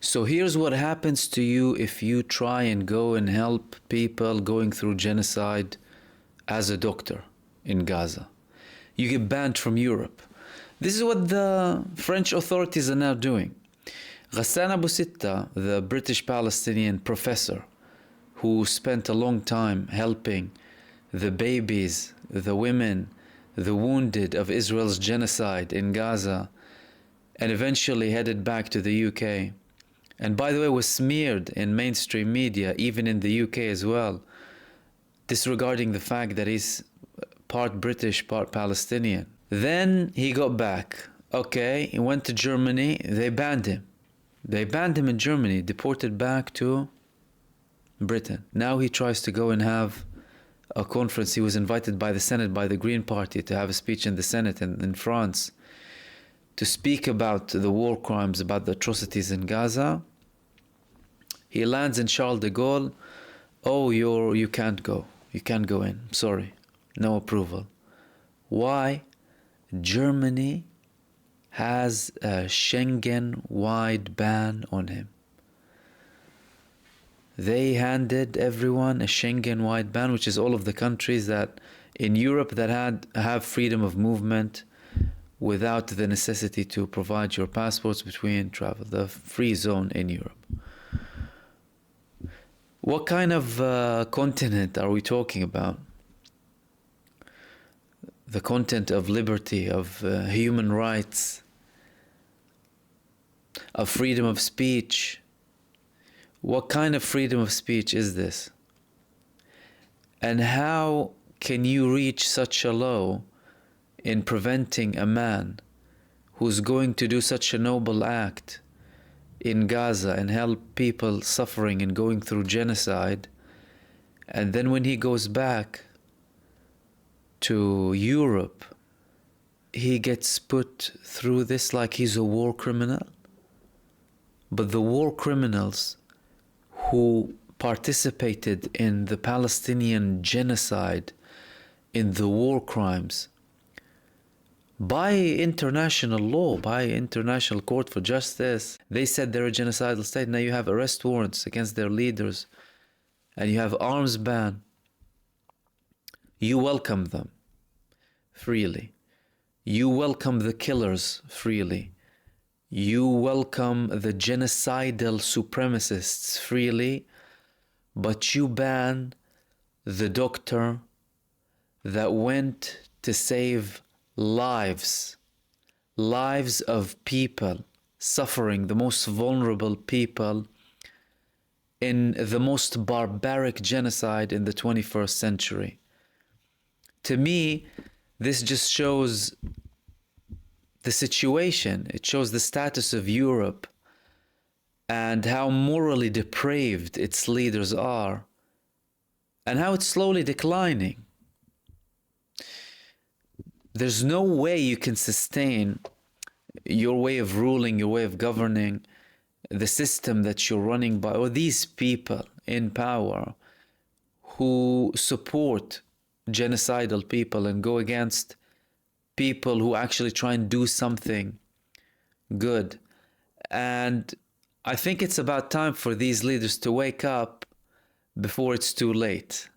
So here's what happens to you if you try and go and help people going through genocide as a doctor in Gaza. You get banned from Europe. This is what the French authorities are now doing. Ghassan Abu Sitta, the British Palestinian professor who spent a long time helping the babies, the women, the wounded of Israel's genocide in Gaza, and eventually headed back to the UK. And by the way, was smeared in mainstream media, even in the UK as well, disregarding the fact that he's part British, part Palestinian. Then he got back. Okay, he went to Germany, they banned him. They banned him in Germany, deported back to Britain. Now he tries to go and have a conference. He was invited by the Senate, by the Green Party, to have a speech in the Senate in France, to speak about the war crimes, about the atrocities in Gaza. He lands in Charles de Gaulle. Oh, you can't go. You can't go in. Sorry. No approval. Why? Germany has a Schengen-wide ban on him. They handed everyone a Schengen-wide ban, which is all of the countries that in Europe that have freedom of movement without the necessity to provide your passports between travel, the free zone in Europe. What kind of continent are we talking about? The content of liberty, of human rights, of freedom of speech. What kind of freedom of speech is this? And how can you reach such a low in preventing a man who's going to do such a noble act in Gaza and help people suffering and going through genocide, and then when he goes back to Europe, he gets put through this like he's a war criminal? But the war criminals who participated in the Palestinian genocide, in the war crimes, by international law, by International Court for Justice, they said they're a genocidal state. Now you have arrest warrants against their leaders and you have arms ban. You welcome them freely. You welcome the killers freely. You welcome the genocidal supremacists freely, but you ban the doctor that went to save lives of people suffering, the most vulnerable people in the most barbaric genocide in the 21st century. To me, this just shows the situation. It shows the status of Europe and how morally depraved its leaders are and how it's slowly declining. There's no way you can sustain your way of ruling, your way of governing, the system that you're running by, or these people in power who support genocidal people and go against people who actually try and do something good. And I think it's about time for these leaders to wake up before it's too late.